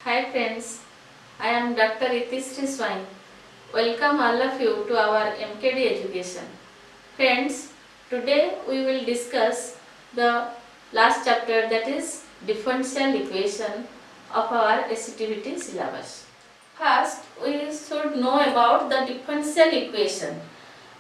Hi friends, I am Dr. Itisri Swain. Welcome all of you to our MKD education. Friends, today we will discuss the last chapter, that is differential equation of our SCTVT syllabus. First, we should know about the differential equation.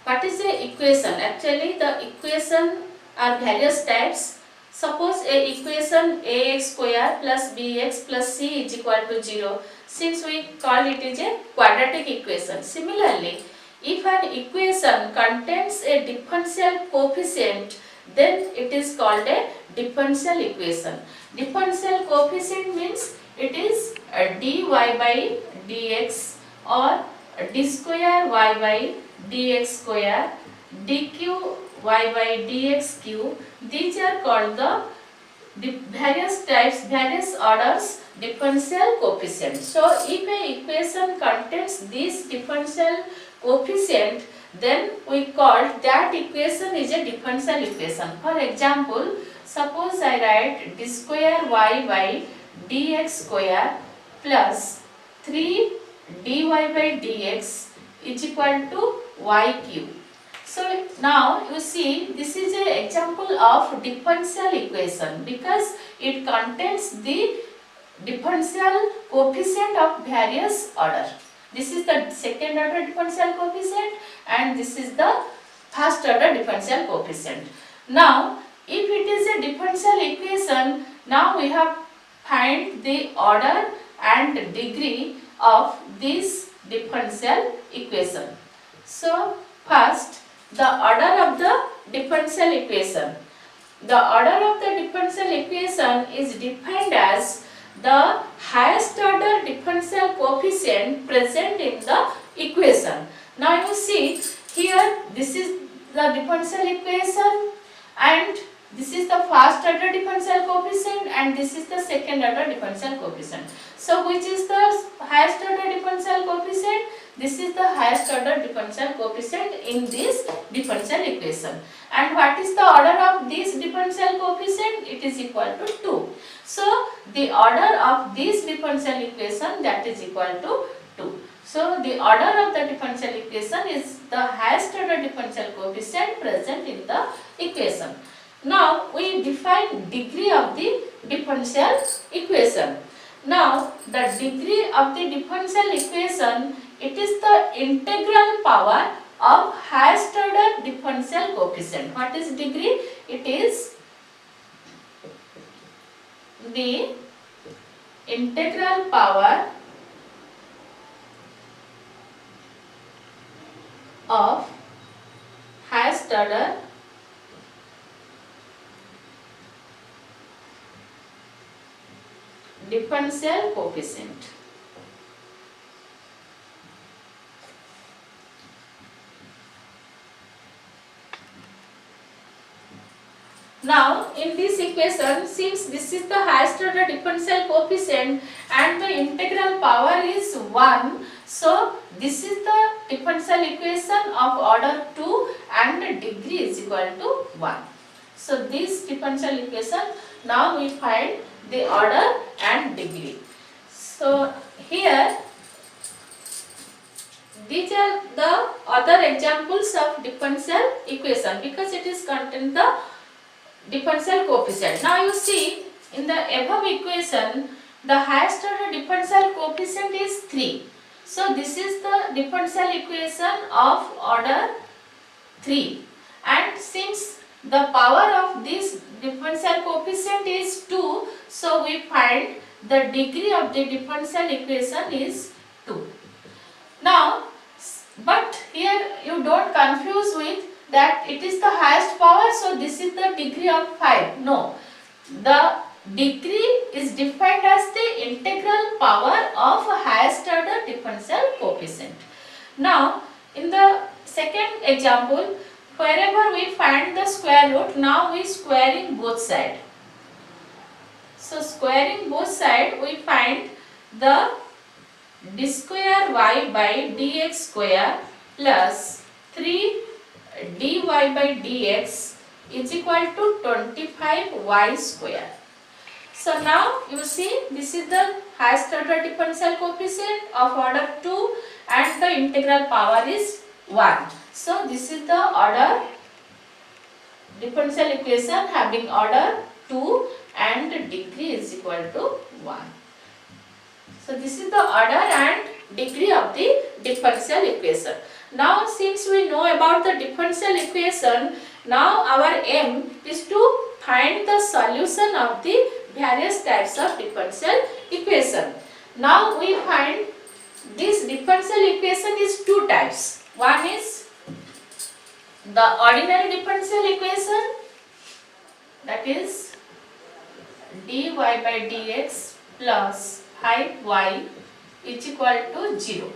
What is a equation? Actually, the equation are various types. Suppose a equation ax square plus bx plus c is equal to 0, since we call it is a quadratic equation. Similarly, if an equation contains a differential coefficient, then it is called a differential equation. Differential coefficient means it is dy by dx or d square y by dx square, dq y by dx cube. These are called the various types, various orders differential coefficient. So if a equation contains this differential coefficient, then we call that equation is a differential equation. For example, suppose I write d square y by dx square plus 3 dy by dx is equal to y cube. So now you see, this is an example of differential equation because it contains the differential coefficient of various order. This is the second order differential coefficient and this is the first order differential coefficient. Now if it is a differential equation, now we have find the order and degree of this differential equation. So first, the order of the differential equation. The order of the differential equation is defined as the highest order differential coefficient present in the equation. Now you see here, this is the differential equation and this is the first order differential coefficient and this is the second order differential coefficient. So which is the highest order differential coefficient? This is the highest order differential coefficient in this differential equation. And what is the order of this differential coefficient? It is equal to 2. So the order of this differential equation, that is equal to 2. So the order of the differential equation is the highest order differential coefficient present in the equation. Now we define degree of the differential equation. Now the degree of the differential equation, it is the integral power of highest order differential coefficient. What is degree? It is the integral power of highest order differential coefficient. Now in this equation, since this is the highest order differential coefficient and the integral power is 1, so this is the differential equation of order 2 and the degree is equal to 1. So this differential equation, now we find the order and degree. So here these are the other examples of differential equation because it is contain the differential coefficient. Now you see in the above equation, the highest order differential coefficient is 3. So this is the differential equation of order 3, and since the power of this differential coefficient is 2, so we find the degree of the differential equation is 2. Now, but here you don't confuse with that it is the highest power, so this is the degree of 5. No, the degree is defined as the integral power of highest order differential coefficient. Now, in the second example, wherever we find the square root, now we squaring both sides. So squaring both sides, we find the d square y by dx square plus 3 dy by dx is equal to 25y square. So now you see this is the highest order differential coefficient of order 2 and the integral power is 1. So this is the order differential equation having order 2 and degree is equal to 1. So this is the order and degree of the differential equation. Now since we know about the differential equation, now our aim is to find the solution of the various types of differential equation. Now we find this differential equation is two types. One is the ordinary differential equation, that is dy by dx plus 5y is equal to 0,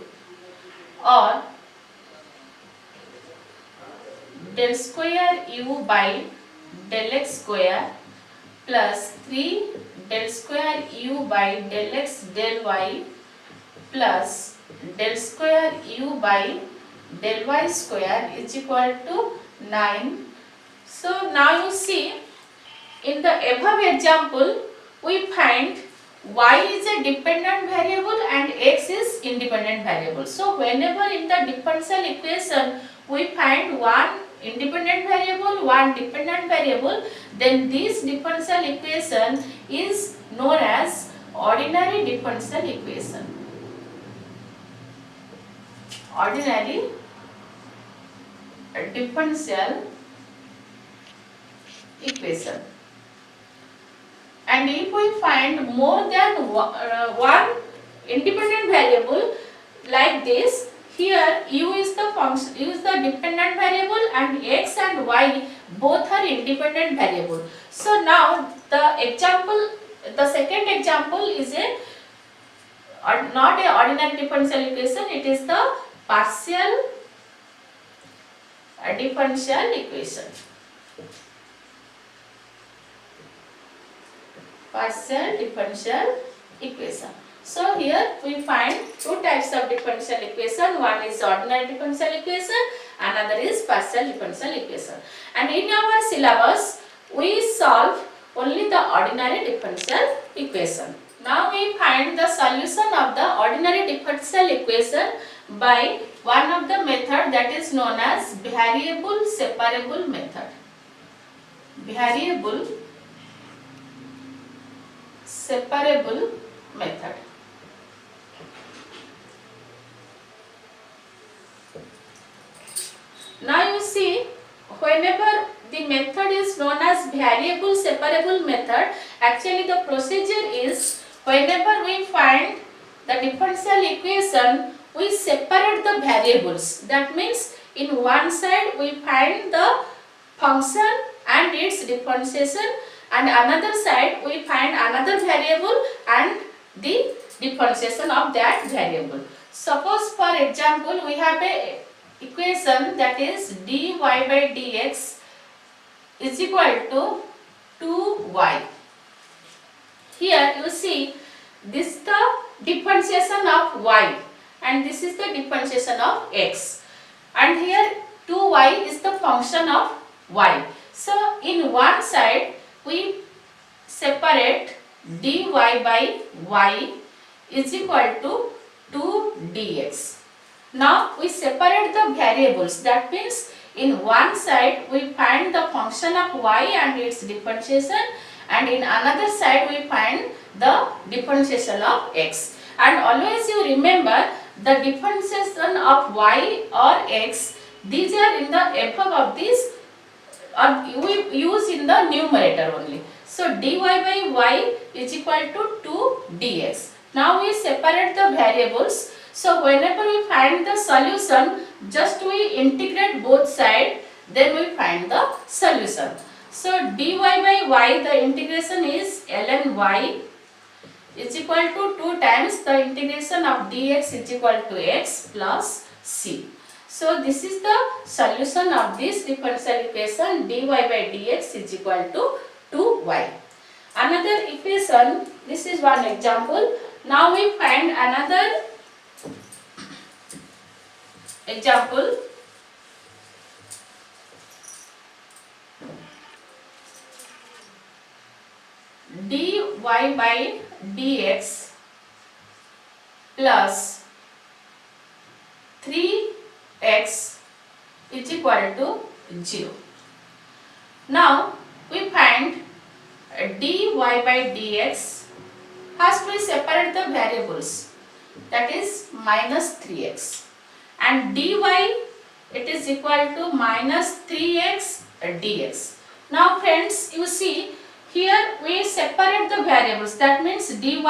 or del square u by del x square plus 3 del square u by del x del y plus del square u by del y square is equal to 9. So now you see, in the above example we find y is a dependent variable and x is independent variable. So whenever in the differential equation we find one independent variable, one dependent variable, then this differential equation is known as ordinary differential equation. Ordinary differential equation. And if we find more than one independent variable like this, here u is the function, u is the dependent variable and x and y both are independent variable. So now the example, the second example is a not a ordinary differential equation, it is the partial differential equation. Partial differential equation. So here we find two types of differential equation. One is ordinary differential equation, another is partial differential equation. And in our syllabus we solve only the ordinary differential equation. Now we find the solution of the ordinary differential equation by one of the method that is known as variable separable method. Variable separable method. Now you see, whenever the method is known as variable separable method, actually the procedure is whenever we find the differential equation, we separate the variables. That means in one side we find the function and its differentiation, and another side we find another variable and the differentiation of that variable. Suppose for example we have a equation that is dy by dx is equal to 2y. Here you see, this is the differentiation of y and this is the differentiation of x, and here 2y is the function of y. So in one side we separate dy by y is equal to 2 dx. Now we separate the variables. That means in one side we find the function of y and its differentiation, and in another side we find the differentiation of x. And always you remember the differentiation of y or x, these are in the above of this, or we use in the numerator only. So dy by y is equal to 2 dx. Now we separate the variables. So whenever we find the solution, just we integrate both sides, then we find the solution. So dy by y, the integration is ln y is equal to 2 times the integration of dx is equal to x plus c. So this is the solution of this differential equation, dy by dx is equal to 2y. Another equation, this is one example. Now we find another example. Dy y by dx plus 3x is equal to 0. Now we find dy by dx. First we separate the variables, that is minus 3x, and dy it is equal to minus 3x dx. Now friends, you see here we separate the variables, that means dy,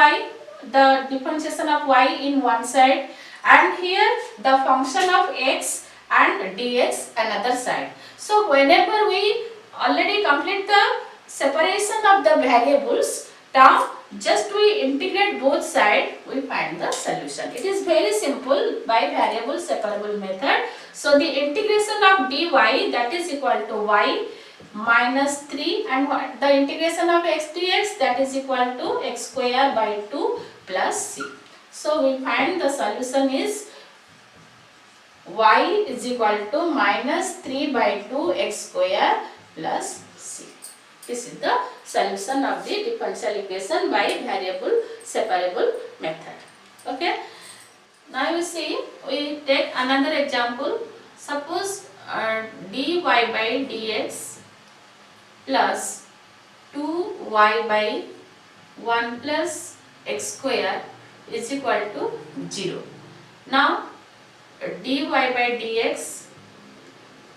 the differentiation of y in one side, and here the function of x and dx another side. So whenever we already complete the separation of the variables, now just we integrate both sides, we find the solution. It is very simple by variable separable method. So the integration of dy, that is equal to y minus 3, and the integration of x dx, that is equal to x square by 2 plus c. So we find the solution is y is equal to minus 3 by 2 x square plus c. This is the solution of the differential equation by variable separable method. Okay. Now you see, we take another example. Suppose dy by dx plus 2y by 1 plus x square is equal to 0. Now dy by dx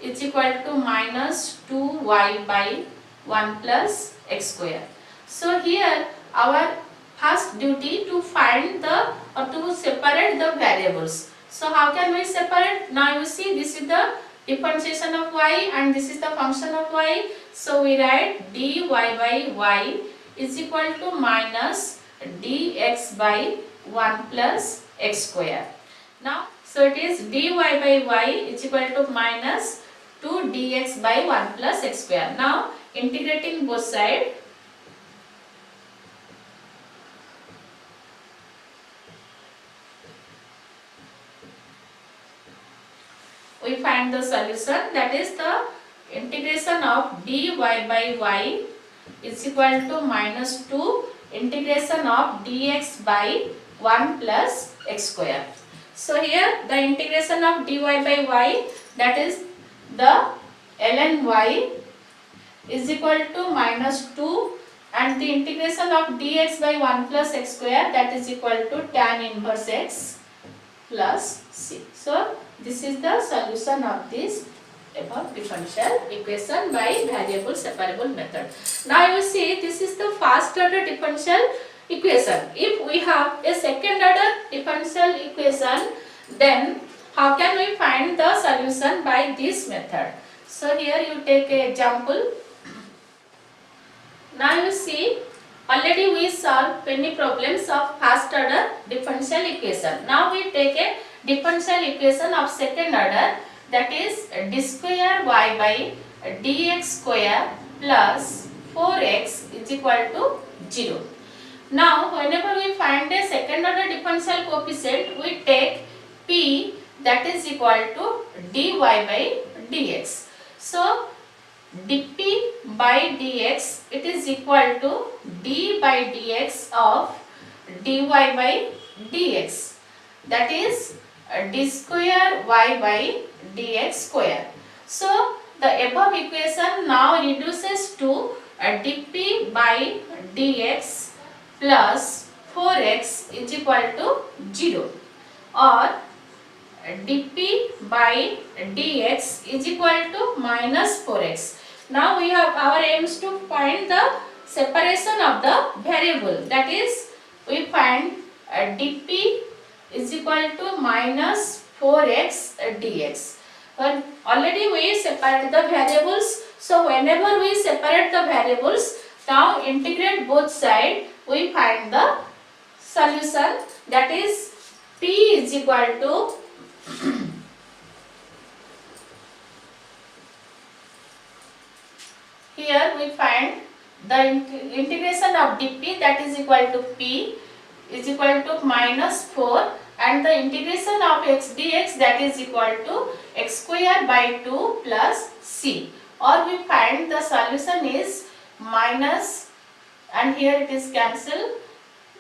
is equal to minus 2y by 1 plus x square. So here our first duty to find the or to separate the variables. So how can we separate? Now you see, this is the differentiation of y and this is the function of y. So we write dy by y is equal to minus dx by 1 plus x square. Now so it is dy by y is equal to minus 2 dx by 1 plus x square. Now integrating both sides, we find the solution, that is the integration of dy by y is equal to minus 2 integration of dx by 1 plus x square. So here the integration of dy by y, that is the ln y is equal to minus 2, and the integration of dx by 1 plus x square, that is equal to tan inverse x plus c. So this is the solution of this above differential equation by variable separable method. Now you see, this is the first order differential equation. If we have a second order differential equation, then how can we find the solution by this method? So here you take an example. Now you see, already we solved many problems of first order differential equation. Now we take a differential equation of second order, that is d square y by dx square plus 4x is equal to 0. Now whenever we find a second order differential coefficient, we take p, that is equal to dy by dx. So dp by dx, it is equal to d by dx of dy by dx, that is d square y by dx square. So the above equation now reduces to dp by dx plus 4x is equal to 0, or dp by dx is equal to minus 4x. Now we have our aims to find the separation of the variable, that is we find dp is equal to minus 4x dx. But already we separate the variables, so whenever we separate the variables, now integrate both sides, we find the solution, that is p is equal to here we find the integration of dp, that is equal to p is equal to minus 4, and the integration of x dx, that is equal to x square by 2 plus c, or we find the solution is minus and here it is cancelled,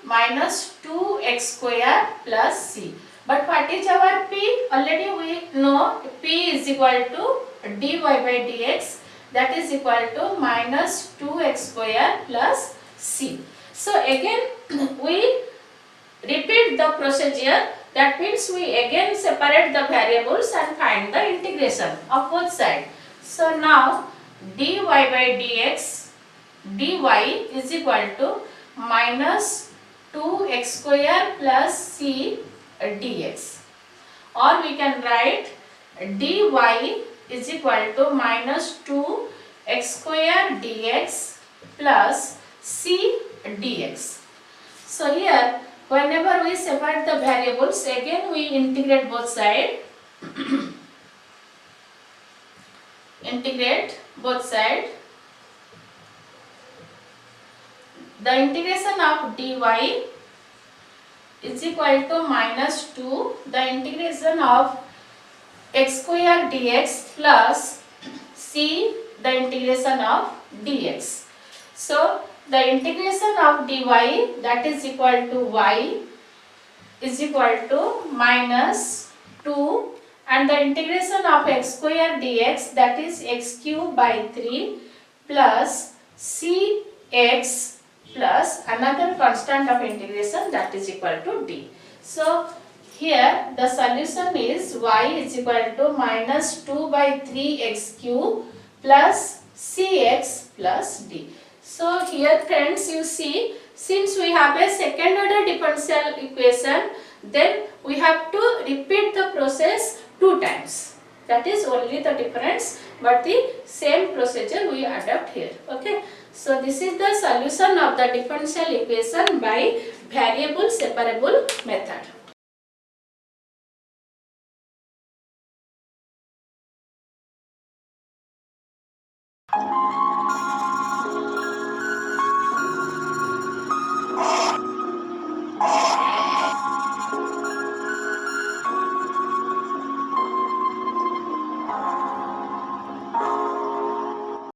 minus 2x square plus c. But what is our p? Already we know p is equal to dy by dx, that is equal to minus 2x square plus c. So again we repeat the procedure. That means we again separate the variables and find the integration of both sides. So now dy by dx, dy is equal to minus 2x square plus c dx, or we can write dy is equal to minus 2x square dx plus c dx. So here whenever we separate the variables, again we integrate both sides. Integrate both sides. The integration of dy is equal to minus 2 the integration of x square dx plus c the integration of dx. So the integration of dy, that is equal to y is equal to minus 2, and the integration of x square dx, that is x cube by 3 plus cx plus another constant of integration, that is equal to d. So here the solution is y is equal to minus 2 by 3 x cube plus cx plus d. So here friends, you see, since we have a second order differential equation, then we have to repeat the process 2 times. That is only the difference, but the same procedure we adopt here. Okay. So this is the solution of the differential equation by variable separable method.